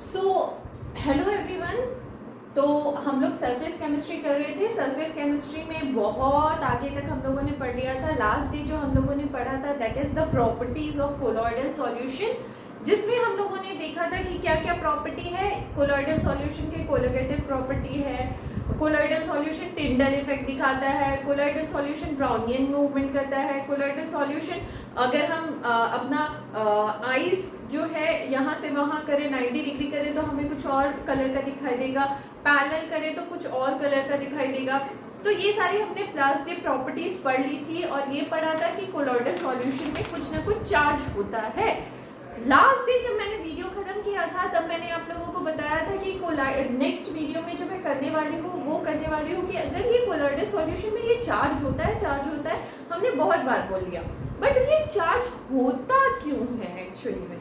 So hello everyone. तो हम लोग सरफेस केमिस्ट्री कर रहे थे। सरफेस केमिस्ट्री में बहुत आगे तक हम लोगों ने पढ़ लिया था। लास्ट डे जो हम लोगों ने पढ़ा था that is the properties of colloidal solution, जिसमें हम लोगों ने देखा था कि क्या क्या प्रॉपर्टी है कोलॉइडल सॉल्यूशन के। कोलोगेटिव प्रॉपर्टी है, कोलॉइडल सॉल्यूशन टिंडल इफेक्ट दिखाता है, कोलॉइडल सॉल्यूशन ब्राउनियन मूवमेंट करता है, कोलॉइडल सॉल्यूशन अगर हम अपना आइस जो है यहाँ से वहाँ करें 90 डिग्री करें तो हमें कुछ और कलर का दिखाई देगा, पैरेलल करें तो कुछ और कलर का दिखाई देगा। तो ये सारी हमने लास्ट डे प्रॉपर्टीज पढ़ ली थी और ये पढ़ा था कि कोलॉइडल सॉल्यूशन में कुछ ना कुछ चार्ज होता है। लास्ट डे जब मैंने वीडियो खत्म किया था तब मैंने आप लोगों को बताया था कि नेक्स्ट वीडियो में जो मैं करने वाली हूँ वो करने वाली हूँ कि अगर ये कोलॉइडल सॉल्यूशन में ये चार्ज होता है हमने बहुत बार बोल लिया, बट ये चार्ज होता क्यों है एक्चुअली में,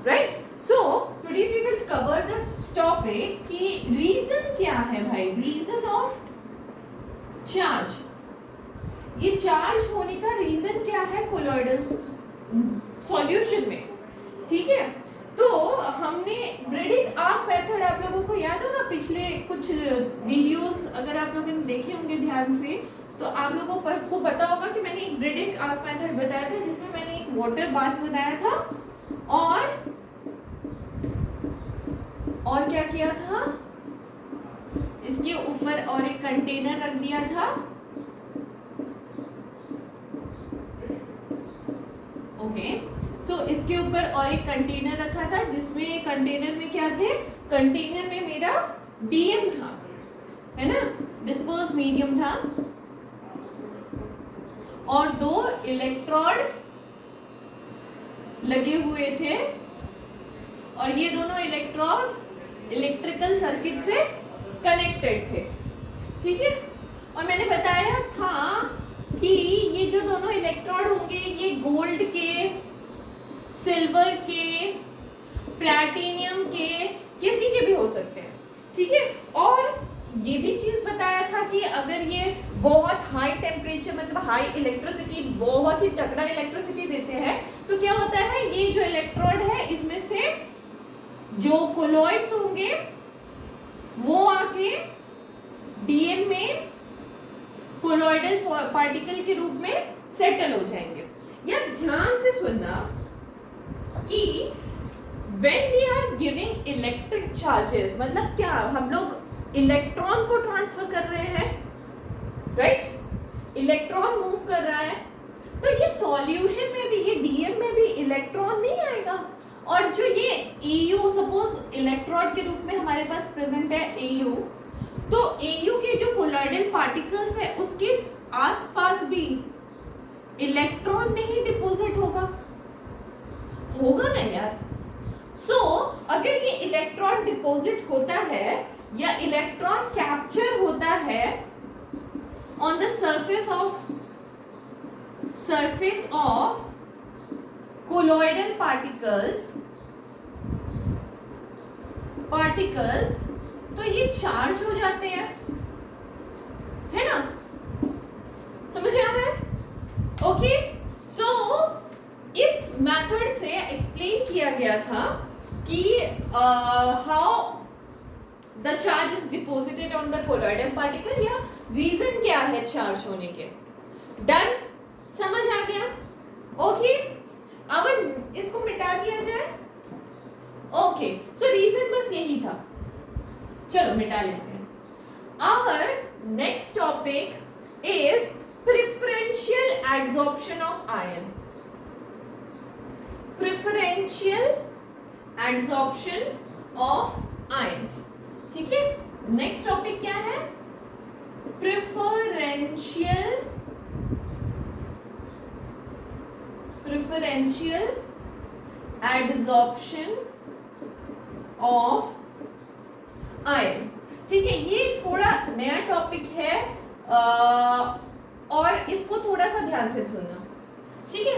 right? So today we will cover the topic कि रीजन क्या है भाई, रीजन ऑफ चार्ज। ये चार्ज होने का रीजन क्या है कोलॉइडल सॉल्यूशन में, ठीक है? तो हमने ब्रेडिंग आर्क मेथड आप लोगों को याद होगा, पिछले कुछ वीडियोस अगर आप लोगों ने देखे होंगे ध्यान से तो आप लोगों को पता होगा कि मैंने एक ब्रेडिंग आर्क मेथड बताया था जिसमें मैंने एक वाटर बाथ बनाया था और क्या किया था, इसके ऊपर और एक कंटेनर रख दिया था। ओके, सो इसके ऊपर और एक कंटेनर रखा था जिसमें कंटेनर में क्या थे, कंटेनर में मेरा डीएम था, है ना, डिस्पर्स मीडियम था, और दो इलेक्ट्रोड लगे हुए थे और ये दोनों इलेक्ट्रोड इलेक्ट्रिकल सर्किट से कनेक्टेड थे, ठीक है? और मैंने बताया था कि ये जो दोनों इलेक्ट्रोड होंगे ये गोल्ड के, सिल्वर के, प्लैटिनियम के, किसी के भी हो सकते हैं, ठीक है? और ये भी चीज बताया था कि अगर ये बहुत हाई टेम्परेचर मतलब हाई इलेक्ट्रिसिटी, बहुत ही तगड़ा इलेक्ट्रिसिटी देते हैं तो क्या होता है, ये जो इलेक्ट्रोड है इसमें से जो कोलॉइड्स होंगे वो आके डीएम में कोलॉइडल पार्टिकल के रूप में सेटल हो जाएंगे। या ध्यान से सुनना कि when we are giving electric charges मतलब क्या हम लोग इलेक्ट्रॉन को ट्रांसफर कर रहे हैं, राइट? इलेक्ट्रॉन मूव कर रहा है तो ये सॉल्यूशन में भी, ये डीएम में भी इलेक्ट्रॉन नहीं आएगा। और जो ये एयू सपोज इलेक्ट्रोड के रूप में हमारे पास प्रेजेंट है एयू, तो एयू के जो कोलॉइडल पार्टिकल्स है उसके आसपास भी इलेक्ट्रॉन नहीं डिपॉजिट होगा ना यार। सो अगर ये इलेक्ट्रॉन डिपॉजिट होता है या इलेक्ट्रॉन कैप्चर होता है on the surface of colloidal particles तो ये चार्ज हो जाते हैं, है ना? समझ आ रहा है? ओके, सो इस मेथड से एक्सप्लेन किया गया था कि how the charge is deposited on the colloidal particle, या रीजन क्या है चार्ज होने के। डन, समझ आ गया? ओके, अब इसको मिटा दिया जाए। ओके, सो रीजन बस यही था, चलो मिटा लेते हैं। Our next topic is preferential adsorption of ion. Preferential adsorption of ions, ठीक है? नेक्स्ट टॉपिक क्या है? प्रेफरेंशियल एड्सॉर्प्शन ऑफ आयन, ठीक है? ये थोड़ा नया टॉपिक है और इसको थोड़ा सा ध्यान से सुनना, ठीक है?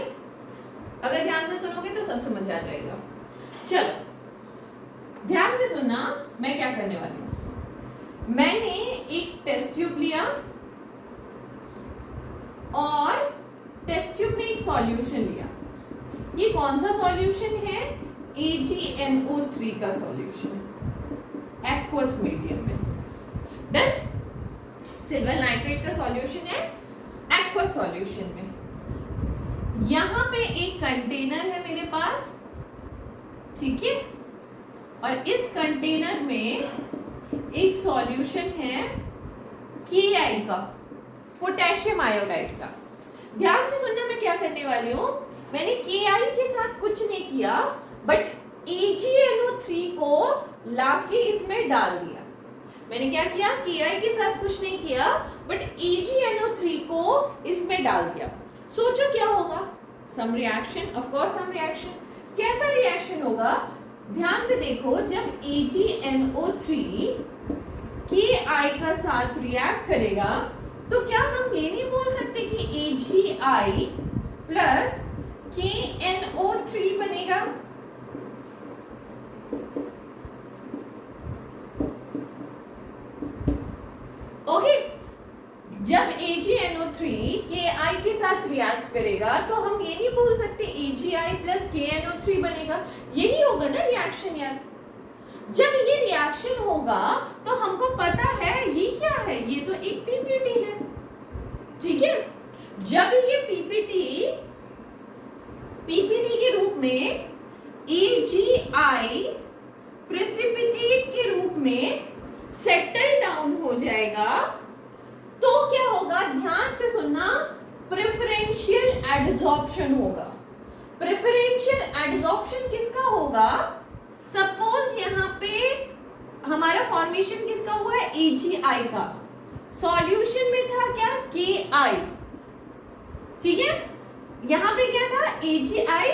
अगर ध्यान से सुनोगे तो सब समझ आ जाएगा। चलो ध्यान से सुनना, मैं क्या करने वाली हूं। मैंने एक टेस्ट ट्यूब लिया और टेस्ट ट्यूब में एक सॉल्यूशन लिया। ये कौन सा सॉल्यूशन है? AgNO3 का सॉल्यूशन एक्वस मीडियम में। डन। सिल्वर नाइट्रेट का सॉल्यूशन है एक्वस सॉल्यूशन में। यहां पे एक कंटेनर है मेरे पास, ठीक है, और इस कंटेनर में एक सॉल्यूशन है KI का, पोटेशियम आयोडाइड का। ध्यान से सुनना, मैं क्या करने वाली हूँ, मैंने KI के साथ कुछ नहीं किया, बट AgNO3 को लाके इसमें डाल दिया। मैंने क्या किया, KI के साथ कुछ नहीं किया, बट AgNO3 को इसमें डाल दिया। सोचो क्या होगा, some reaction, of course some reaction. कैसा रिएक्शन होगा, ध्यान से देखो, जब AgNO3 KI का साथ रिएक्ट करेगा तो क्या हम ये नहीं बोल सकते कि AgI प्लस KNO3 बनेगा? ओके, जब AgNO3 KI के साथ रिएक्ट करेगा तो हम ये नहीं बोल सकते AgI प्लस KNO3 बनेगा। यही होगा ना रिएक्शन यार। जब ये रिएक्शन होगा तो हमको पता है ये क्या है, ये तो एक PPT है, ठीक है। जब ये PPT के रूप में AgI प्रेसिपिटेट के रूप में सेटल डाउन हो जाएगा तो क्या होगा, ध्यान से सुनना, प्रेफरेंशियल एडजॉर्प्शन होगा। प्रेफरेंशियल एडजॉर्प्शन किसका होगा, सपोज यहाँ पे हमारा फॉर्मेशन किसका हुआ है, AgI का। सॉल्यूशन में था क्या, KI, ठीक है। यहाँ पे क्या था, AgI,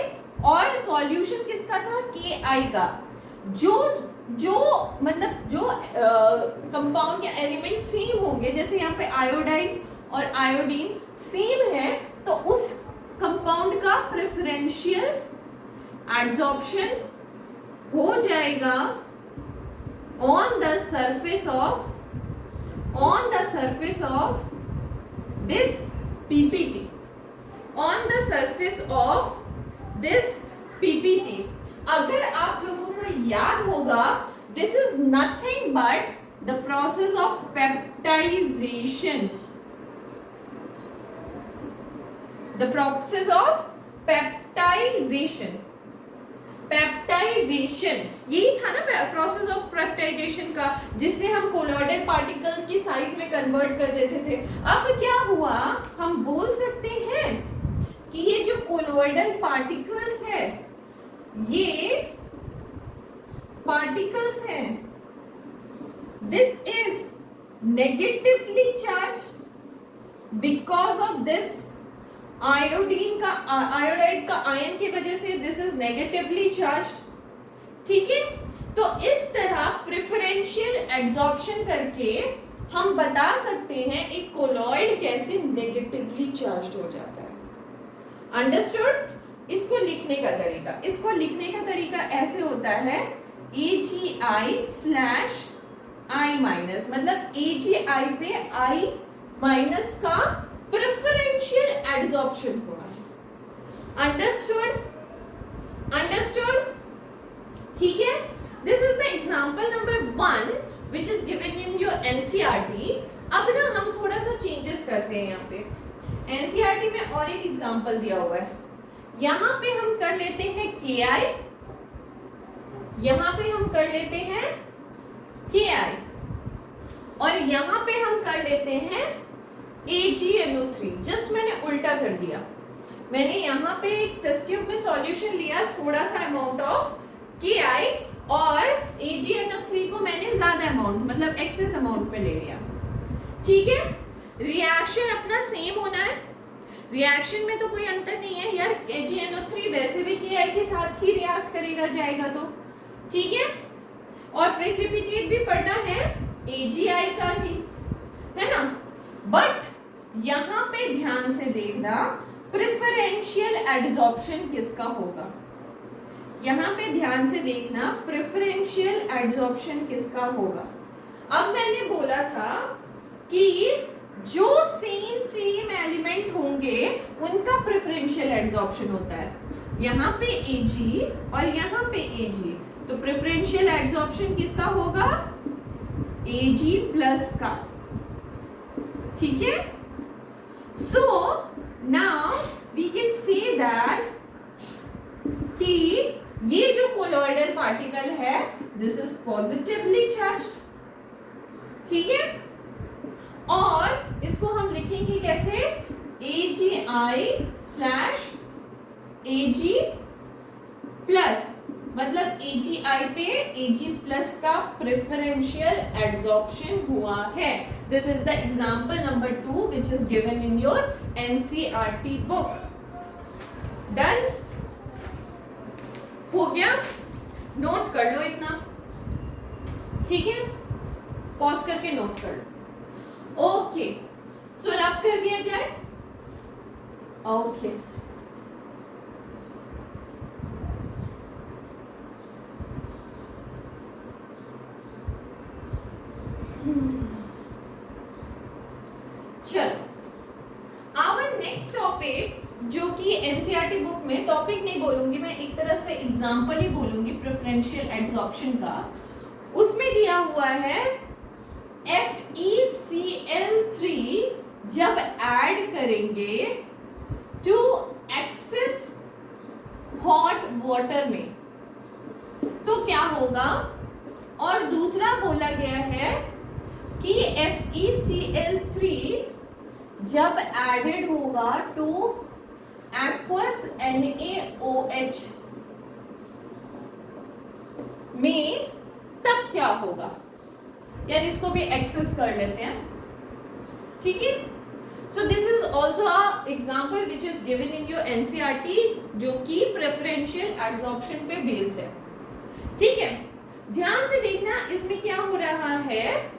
और सॉल्यूशन किसका था, KI का। जो मतलब जो कंपाउंड या एलिमेंट सेम होंगे, जैसे यहाँ पे आयोडाइन और आयोडीन सेम है, तो उस कंपाउंड का प्रेफरेंशियल एडजॉर्प्शन हो जाएगा on the surface of this PPT, on the surface of this PPT। अगर आप लोगों को याद होगा, this is nothing but the process of peptization, the process of peptization. Peptization यही था ना प्रोसेस ऑफ पेप्टाइजेशन का, जिससे हम कोलॉइडल पार्टिकल की साइज में कन्वर्ट कर देते थे। अब क्या हुआ, हम बोल सकते हैं कि ये जो कोलॉइडल पार्टिकल्स है, ये पार्टिकल्स हैं, this is negatively charge because of this iodine का, आयोडाइड का आयन की वजह से दिस इज नेगेटिवली चार्ज्ड, ठीक है। तो इस तरह प्रेफरेंशियल एडजॉर्प्शन करके हम बता सकते हैं एक कोलॉइड कैसे नेगेटिवली चार्ज्ड हो जाता है। अंडरस्टूड। इसको लिखने का तरीका ऐसे होता है, AgI स्लैश I माइनस, मतलब AgI पे I माइनस का प्रेफरेंशियल एडजॉर्प्शन हुआ है। अंडरस्टूड, ठीक है। This is the example number 1 which is given in your NCERT। अब ना हम थोड़ा सा चेंजेस करते हैं, यहाँ पे NCERT में और एक एग्जांपल दिया हुआ है। यहाँ पे हम कर लेते हैं KI, यहाँ पे हम कर लेते हैं KI, और यहाँ पे हम कर लेते हैं AgNO3। जस्ट मैंने उल्टा कर दिया। मैंने यहाँ पे एक टेस्ट ट्यूब में सॉल्यूशन लिया, थोड़ा सा अमाउंट ऑफ KI, और AgNO3 को मैंने ज्यादा अमाउंट, मतलब एक्सेस अमाउंट में ले लिया, ठीक है। रिएक्शन अपना सेम होना है, रिएक्शन में तो कोई अंतर नहीं है यार। AgNO3 वैसे भी KI के साथ ही रिएक्ट करेगा जाएगा, तो ठीक है। और प्रेसिपिटेट भी पढ़ना है AgI का ही, है ना। बट यहां पे ध्यान से देखना, प्रेफरेंशियल एडजॉर्प्शन किसका होगा, यहां पे ध्यान से देखना, प्रेफरेंशियल एडजॉर्प्शन किसका होगा। अब मैंने बोला था कि जो सेम एलिमेंट होंगे उनका प्रेफरेंशियल एडजॉर्प्शन होता है। यहाँ पे Ag और यहाँ पे Ag, तो प्रेफरेंशियल एड्सॉर्प्शन किसका होगा? Ag प्लस का, ठीक है। So now we can say that कि ये जो कोलॉइडल पार्टिकल है दिस इज पॉजिटिवली चार्ज्ड, ठीक है। और इसको हम लिखेंगे कैसे? AgI स्लैश Ag प्लस, मतलब AgI पे Ag प्लस का प्रेफरेंशियल एड्सॉर्प्शन हुआ है। This is the example number 2 which is given in your NCERT book. Done हो गया? नोट कर लो इतना, ठीक है। पॉज करके नोट कर लो। ओके, सो रब कर दिया जाए। ओके, चलो आवर नेक्स्ट टॉपिक, जो कि एनसीईआरटी बुक में, टॉपिक नहीं बोलूंगी मैं, एक तरह से एग्जांपल ही बोलूंगी प्रेफरेंशियल एड्सॉर्प्शन का। उसमें दिया हुआ है FeCl3 जब ऐड करेंगे टू एक्सेस हॉट वाटर में तो क्या होगा। और दूसरा बोला गया है कि FeCl3 जब एडेड होगा टू एक्वस NaOH में तब क्या होगा। यार इसको भी एक्सेस कर लेते हैं, ठीक है। So this is also a example which is given in your NCERT, जो कि प्रेफरेंशियल एड्सॉर्प्शन पे बेस्ड है, ठीक है। ध्यान से देखना, इसमें क्या हो रहा है,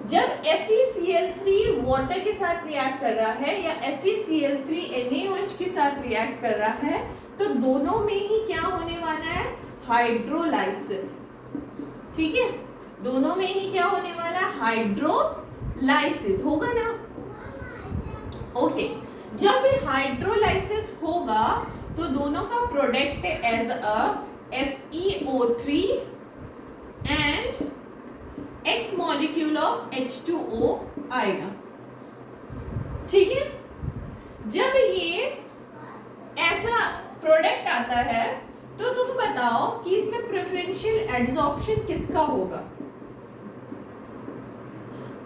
जब FeCl3 वाटर के साथ रिएक्ट कर रहा है या FeCl3 NaOH के साथ रिएक्ट कर रहा है, तो दोनों में ही क्या होने वाला है? हाइड्रोलाइसिस, ठीक है। दोनों में ही क्या होने वाला? हाइड्रोलाइसिस होगा ना। ओके, जब हाइड्रोलाइसिस होगा तो दोनों का product as a FeO3 and X molecule of H2O आएगा, ठीक है। जब ये ऐसा प्रोडक्ट आता है तो तुम बताओ कि इसमें प्रेफरेंशियल एड्सॉर्प्शन किसका होगा।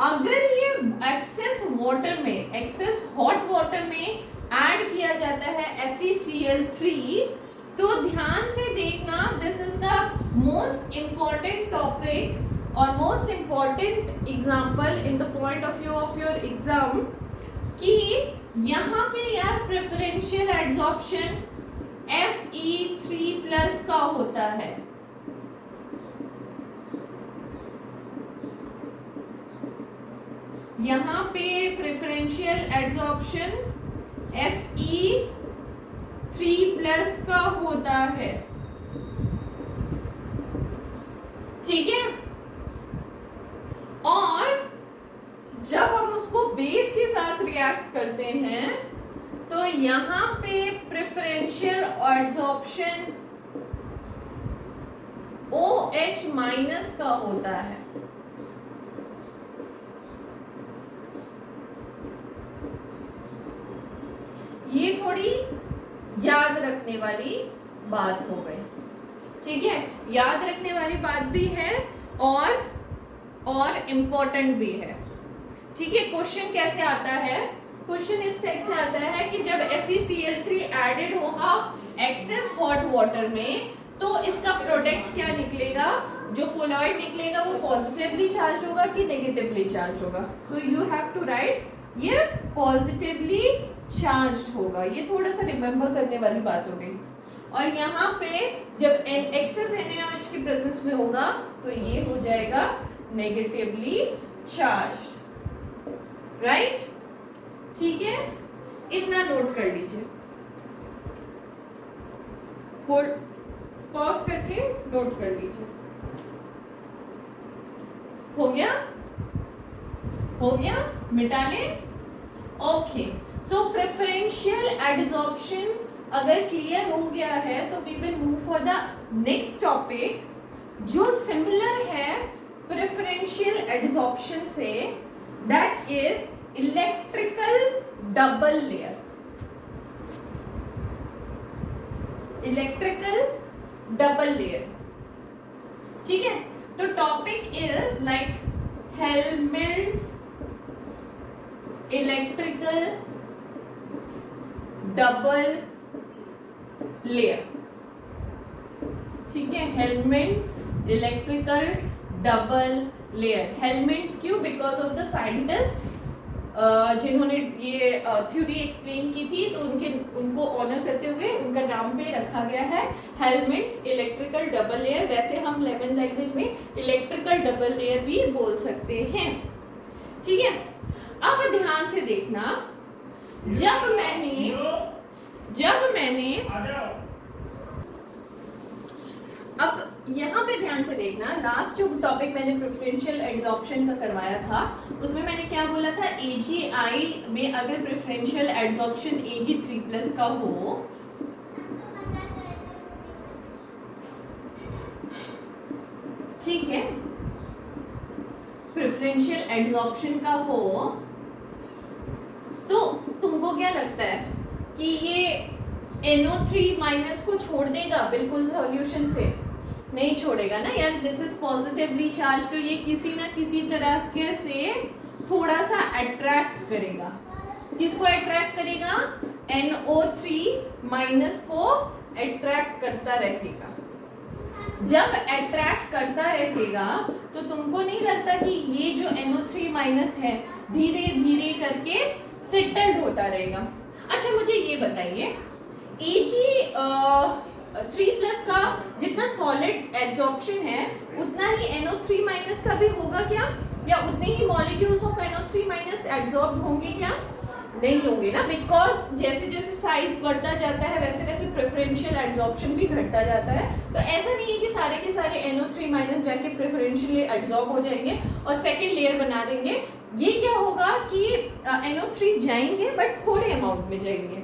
अगर ये एक्सेस वाटर में, एक्सेस हॉट वाटर में ऐड किया जाता है FeCl3, तो ध्यान से देखना, this is the most important topic और most important example in the point of view of your exam, कि यहाँ पे यार प्रेफरेंशियल एड्सॉर्प्शन Fe3+ का होता है। यहाँ पे प्रेफरेंशियल एड्सॉर्प्शन Fe3+ का होता है, ठीक है। और जब हम उसको बेस के साथ रिएक्ट करते हैं तो यहाँ पे प्रेफरेंशियल एड्सॉर्प्शन OH- का होता है। ये थोड़ी याद रखने वाली बात हो गई, ठीक है। याद रखने वाली बात भी है और इम्पोर्टेंट भी है, ठीक है। क्वेश्चन कैसे आता है? क्वेश्चन इस टाइप से आता है कि जब FeCl3 एडेड होगा एक्सेस हॉट वाटर में तो इसका प्रोडक्ट क्या निकलेगा, जो कोलॉइड निकलेगा वो पॉजिटिवली चार्ज होगा कि नेगेटिवली चार्ज होगा। So you have to write, ये पॉजिटिवली चार्ज्ड होगा। ये थोड़ा सा रिमेम्बर करने वाली बात हो गई। और यहाँ पे जब एक्सेस NaOH की प्रेजेंस में होगा तो ये हो जाएगा नेगेटिवली चार्ज्ड, राइट, ठीक है। इतना नोट कर लीजिए, पॉज करके नोट कर लीजिए। हो गया? हो गया? मिटा लें? ओके, सो प्रेफरेंशियल एड्सॉर्प्शन अगर क्लियर हो गया है तो we will move for the next topic जो सिमिलर है प्रेफरेंशियल एडजॉर्प्शन से, that is electrical double layer. Electrical double layer, ठीक है। तो topic is like Helmholtz electrical double layer, ठीक है। Helmholtz electrical double layer. Helmholtz क्यों? बिकॉज ऑफ द साइंटिस्ट जिन्होंने ये थ्योरी एक्सप्लेन की थी, तो उनको ऑनर करते हुए उनका नाम पे रखा गया है हेलमेट्स इलेक्ट्रिकल डबल लेयर। वैसे हम लेमन लैंग्वेज में इलेक्ट्रिकल डबल लेयर भी बोल सकते हैं, ठीक है। अब ध्यान से देखना, जब मैंने अब यहाँ पे ध्यान से देखना, लास्ट जो टॉपिक मैंने प्रेफरेंशियल एडजॉर्प्शन का करवाया था उसमें मैंने क्या बोला था, AGI में अगर प्रेफरेंशियल एडजॉर्प्शन Ag3+ का हो, ठीक है, प्रेफरेंशियल एडजॉर्प्शन का हो, तो तुमको क्या लगता है कि ये NO3- को छोड़ देगा बिल्कुल सॉल्यूशन से? नहीं छोड़ेगा ना यार, दिस इज पॉजिटिवली चार्ज, तो ये किसी ना किसी तरह के से थोड़ा सा अट्रैक्ट करेगा। किसको अट्रैक्ट करेगा? NO3- को अट्रैक्ट करता रहेगा। जब अट्रैक्ट करता रहेगा तो तुमको नहीं लगता कि ये जो NO3- है धीरे धीरे करके सेटल्ड होता रहेगा? अच्छा मुझे ये बताइए, Ag3+ का जितना सॉलिड एब्जॉर्प्शन है उतना ही NO3- का भी होगा क्या? या उतने ही मॉलिक्यूल्स ऑफ NO3- एब्जॉर्ब होंगे क्या? नहीं होंगे ना, बिकॉज जैसे जैसे साइज बढ़ता जाता है वैसे वैसे प्रेफरेंशियल एब्जॉर्प्शन भी घटता जाता है। तो ऐसा नहीं है कि सारे के सारे NO3- जाके प्रेफरेंशियली एब्जॉर्ब हो जाएंगे और सेकेंड लेयर बना देंगे। ये क्या होगा कि NO3 जाएंगे बट थोड़े अमाउंट में जाएंगे,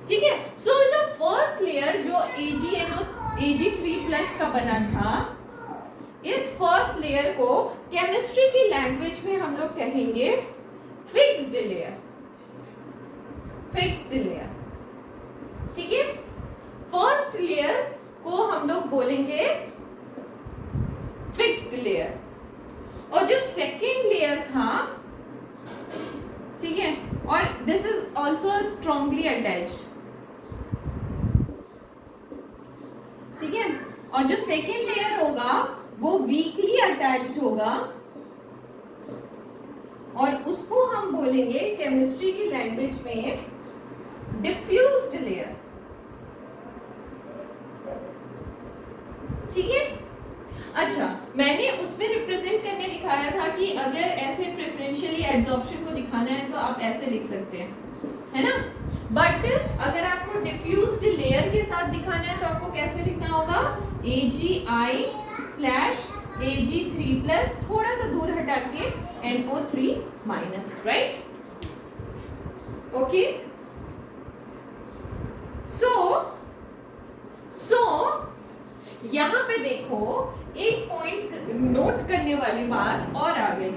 ठीक है। सो द फर्स्ट लेयर जो Ag3+ का बना था, इस फर्स्ट लेयर को केमिस्ट्री की लैंग्वेज में हम लोग कहेंगे फिक्स्ड लेयर। फिक्स्ड लेयर, ठीक है। फर्स्ट लेयर को हम लोग बोलेंगे फिक्स्ड लेयर, और जो सेकेंड लेयर था, ठीक है, और this is also strongly attached, ठीक है। और जो सेकेंड लेयर होगा वो वीकली अटैच्ड होगा, और उसको हम बोलेंगे केमिस्ट्री की लैंग्वेज में डिफ्यूज्ड लेयर, ठीक है। अच्छा, मैंने उसमें रिप्रेजेंट करने दिखाया था कि अगर ऐसे प्रेफरेंशियली एब्जॉर्प्शन को दिखाना है तो आप ऐसे लिख सकते हैं, है ना। बट अगर आपको डिफ्यूज्ड लेयर के साथ दिखाना है तो आपको कैसे लिखना होगा? AgI/Ag3+, थोड़ा सा दूर हटा के NO3-, राइट? ओके, सो यहां पे देखो, एक पॉइंट नोट करने वाली बात और आ गई।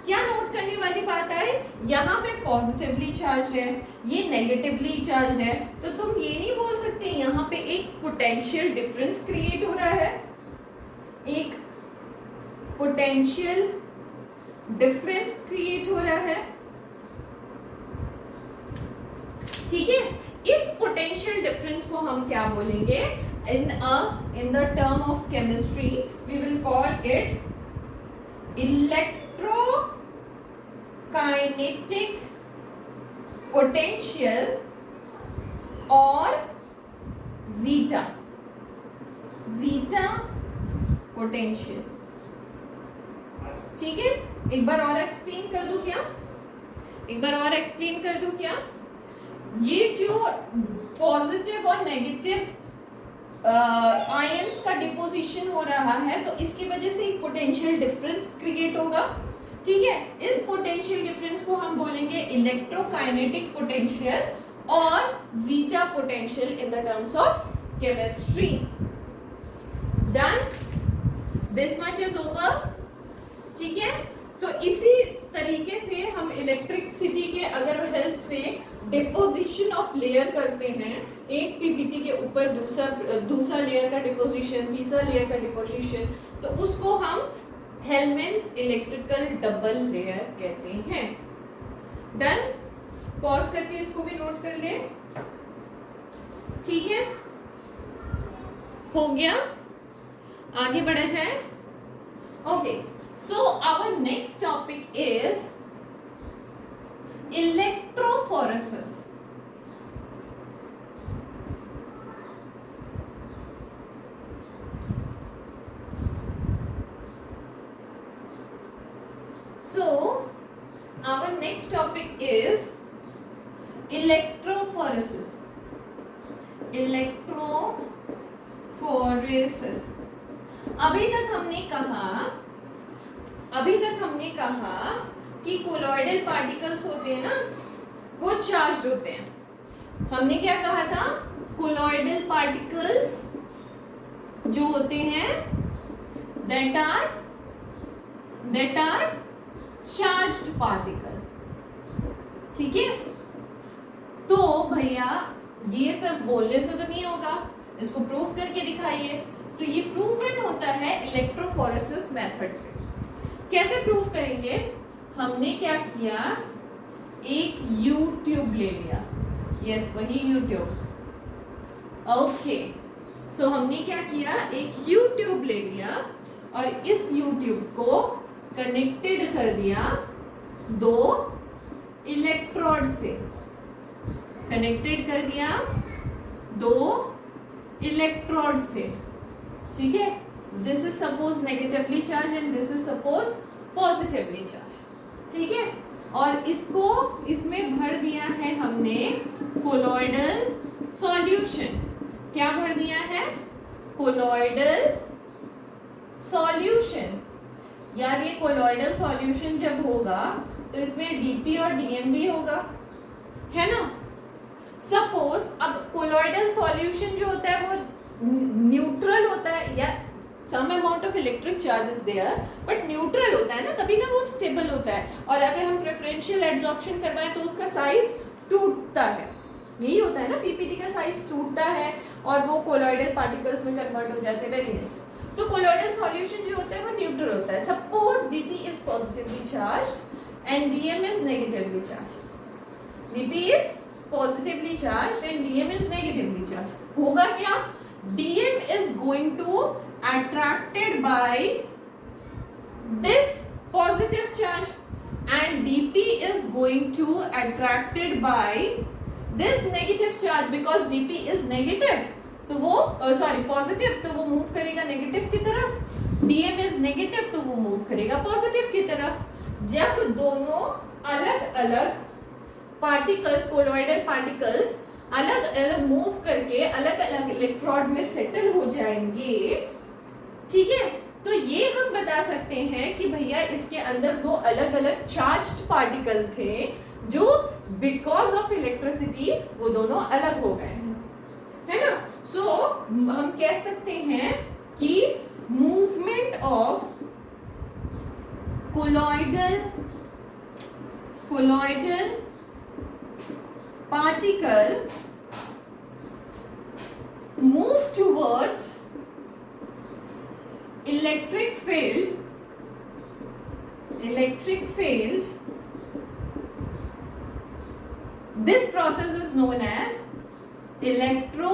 क्या नोट करने वाली बात है? यहाँ पे पॉजिटिवली चार्ज है, ये नेगेटिवली चार्ज है, तो तुम ये नहीं बोल सकते यहाँ पे एक पोटेंशियल डिफरेंस क्रिएट हो रहा है। एक पोटेंशियल डिफरेंस क्रिएट हो रहा है, ठीक है। इस पोटेंशियल डिफरेंस को हम क्या बोलेंगे? in the term of chemistry we will call it electrokinetic potential or zeta potential, ठीक है। एक बार और एक्सप्लेन कर दूं क्या? ये जो पॉजिटिव और नेगेटिव आयंस का डिपोजिशन हो रहा है तो इसकी वजह से एक पोटेंशियल डिफरेंस क्रिएट होगा, ठीक है। इस पोटेंशियल डिफरेंस को हम बोलेंगे electrokinetic potential or zeta potential in the terms of chemistry. Done? This much is over. ठीक है, तो इसी तरीके से हम इलेक्ट्रिसिटी के अगर हेल्प से डिपोजिशन ऑफ लेयर करते हैं, एक पीपीटी के ऊपर दूसरा लेयर का डिपोजिशन, तीसरा लेयर का डिपोजिशन, तो उसको हम हेल्मंट्स इलेक्ट्रिकल डबल लेयर कहते हैं. डन? पॉज करके इसको भी नोट कर ले. ठीक है, हो गया, आगे बढ़ा जाए. Okay, so our next topic is electrophoresis. So our next topic is electrophoresis. Electrophoresis. अभी तक हमने कहा कि कोलॉइडल पार्टिकल्स होते हैं ना, वो चार्ज्ड होते हैं. हमने क्या कहा था? कोलॉइडल पार्टिकल्स जो होते हैं दैट आर चार्ज्ड पार्टिकल. ठीक है, तो भैया ये सब बोलने से तो नहीं होगा, इसको प्रूव करके दिखाइए. तो ये प्रूवन होता है इलेक्ट्रोफोरेसिस मेथड से. कैसे प्रूव करेंगे? हमने क्या किया, एक यू ट्यूब ले लिया. यस, वही यू ट्यूब. ओके, सो हमने क्या किया, एक यू ट्यूब ले लिया और इस यू ट्यूब को कनेक्टेड कर दिया दो इलेक्ट्रोड से. कनेक्टेड कर दिया दो इलेक्ट्रोड से. ठीक है, this is suppose negatively charge and this is suppose positively charge. ठीक है, और इसको इसमें भर दिया है हमने कोलॉइडल सॉल्यूशन. क्या भर दिया है? Colloidal solution. यार ये कोलॉइडल सॉल्यूशन जब होगा तो इसमें डीपी और डीएम भी होगा, है ना. सपोज अब कोलॉइडल सॉल्यूशन जो होता है वो न्यूट्रल होता है, या some amount of electric charge is there, but neutral होता है ना, तभी ना वो स्टेबल होता है. और अगर हम प्रेफरेंशियल एड्सॉर्प्शन करवाएं तो उसका साइज टूटता है. यही होता है ना, पीपीटी का साइज टूटता है और वो कोलॉइडल पार्टिकल्स में कन्वर्ट हो जाते हैं. Very nice. तो कोलॉइडल सॉल्यूशन जो होता है वो न्यूट्रल होता है. Suppose DP is positively charged and DM is negatively charged. DP is positively charged and DM is negatively charged. होगा क्या? DM is going to attracted by this positive charge and dp is going to attracted by this negative charge because dp is negative, तो वो positive, तो वो move करेगा negative की तरफ. dm is negative, तो वो मूव करेगा पॉजिटिव की तरफ. जब दोनों अलग अलग पार्टिकल्स, कोलॉइडल पार्टिकल्स अलग अलग मूव करके अलग अलग इलेक्ट्रोड में सेटल हो जाएंगे. ठीक है, तो ये हम बता सकते हैं कि भैया इसके अंदर दो अलग अलग चार्ज्ड पार्टिकल थे जो बिकॉज ऑफ इलेक्ट्रिसिटी वो दोनों अलग हो गए, है ना. सो हम कह सकते हैं कि movement of colloidal particle move towards electric field, this process is known as electro